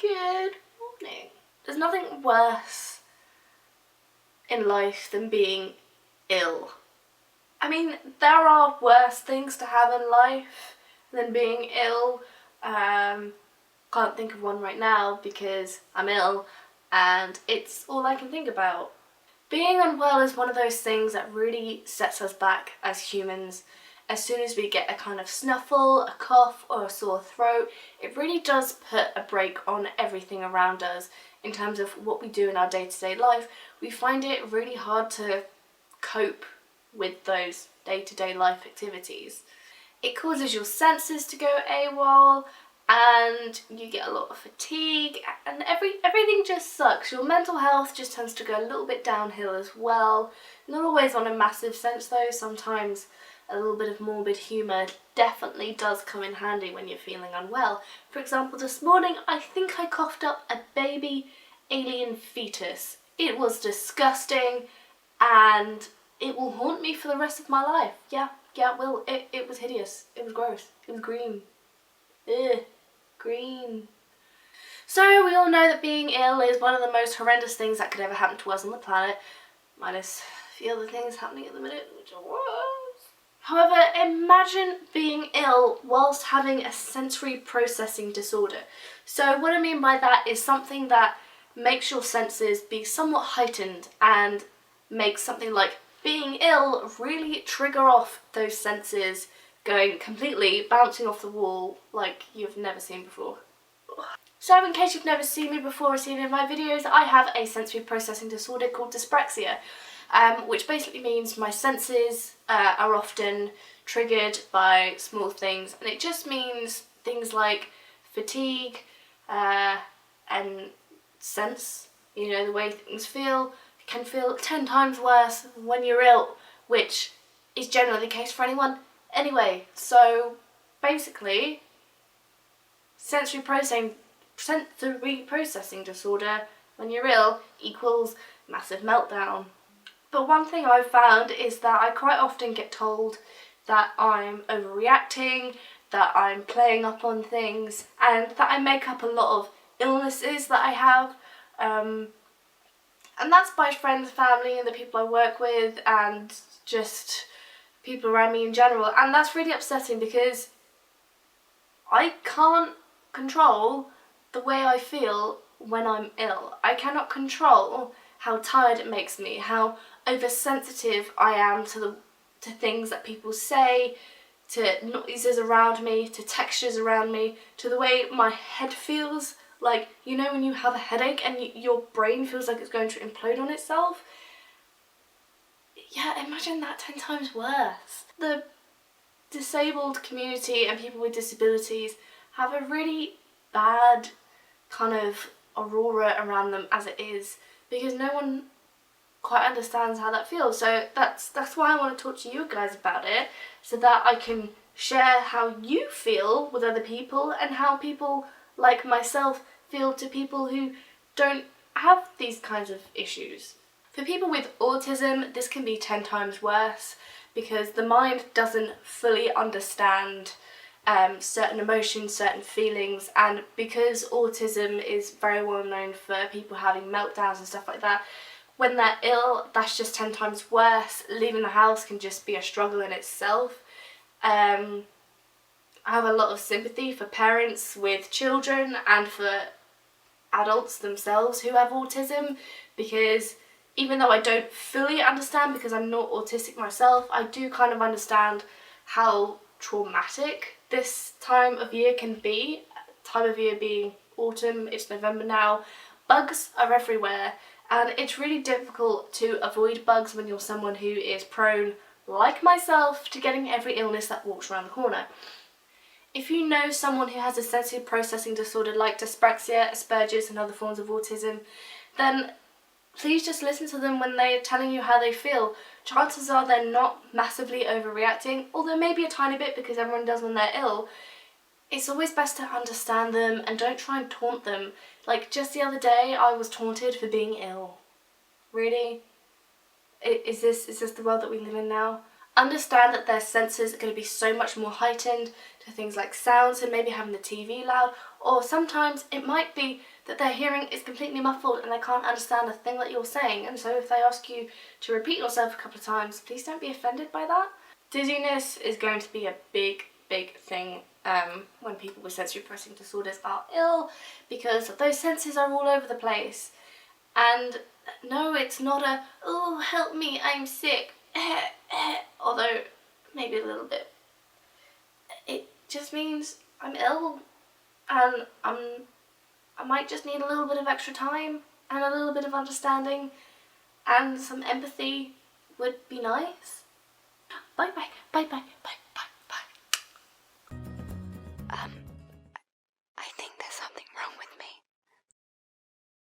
Good morning. There's nothing worse in life than being ill. I mean, there are worse things to have in life than being ill. Can't think of one right now because I'm ill and it's all I can think about. Being unwell is one of those things that really sets us back as humans. As soon as we get a kind of snuffle, a cough or a sore throat, it really does put a brake on everything around us in terms of what we do in our day-to-day life. We find it really hard to cope with those day-to-day life activities. It causes your senses to go AWOL and you get a lot of fatigue and everything just sucks. Your mental health just tends to go a little bit downhill as well. Not always on a massive sense though, sometimes a little bit of morbid humour definitely does come in handy when you're feeling unwell. For example, this morning I think I coughed up a baby alien fetus. It was disgusting and it will haunt me for the rest of my life. Yeah, it will. It was hideous. It was gross. It was green. Ugh, green. So we all know that being ill is one of the most horrendous things that could ever happen to us on the planet, minus the other things happening at the minute, which are worse. However, imagine being ill whilst having a sensory processing disorder. So what I mean by that is something that makes your senses be somewhat heightened and makes something like being ill really trigger off those senses going completely bouncing off the wall like you've never seen before. So in case you've never seen me before or seen any of my videos, I have a sensory processing disorder called dyspraxia. Which basically means my senses are often triggered by small things, and it just means things like fatigue and sense, you know, the way things feel can feel 10 times worse when you're ill, which is generally the case for anyone anyway. So basically, sensory processing disorder when you're ill equals massive meltdown. But one thing I've found is that I quite often get told that I'm overreacting, that I'm playing up on things, and that I make up a lot of illnesses that I have. And that's by friends, family, and the people I work with, and just people around me in general. And that's really upsetting because I can't control the way I feel when I'm ill. I cannot control how tired it makes me, how oversensitive I am to things that people say, to noises around me, to textures around me, to the way my head feels. Like, you know when you have a headache and your brain feels like it's going to implode on itself? Yeah, imagine that 10 times worse. The disabled community and people with disabilities have a really bad kind of aurora around them as it is, because no one quite understands how that feels. So that's why I want to talk to you guys about it, so that I can share how you feel with other people and how people like myself feel to people who don't have these kinds of issues. For people with autism, this can be 10 times worse because the mind doesn't fully understand certain emotions, certain feelings, and because autism is very well known for people having meltdowns and stuff like that, when they're ill, that's just 10 times worse. Leaving the house can just be a struggle in itself. I have a lot of sympathy for parents with children and for adults themselves who have autism, because even though I don't fully understand because I'm not autistic myself, I do kind of understand how traumatic this time of year can be. Time of year being autumn, it's November now, bugs are everywhere, and it's really difficult to avoid bugs when you're someone who is prone, like myself, to getting every illness that walks around the corner. If you know someone who has a sensory processing disorder like dyspraxia, Asperger's and other forms of autism, then please just listen to them when they're telling you how they feel. Chances are they're not massively overreacting, although maybe a tiny bit because everyone does when they're ill. It's always best to understand them and don't try and taunt them. Like just the other day I was taunted for being ill. Really? Is this the world that we live in now? Understand that their senses are going to be so much more heightened to things like sounds and maybe having the TV loud, Or sometimes it might be that their hearing is completely muffled and they can't understand a thing that you're saying, and so if they ask you to repeat yourself a couple of times, please don't be offended by that. Dizziness is going to be a big thing when people with sensory processing disorders are ill, because those senses are all over the place. And no, it's not a, oh, help me, I'm sick, although maybe a little bit. It just means I'm ill, and I might just need a little bit of extra time and a little bit of understanding, and some empathy would be nice. Bye bye, bye bye.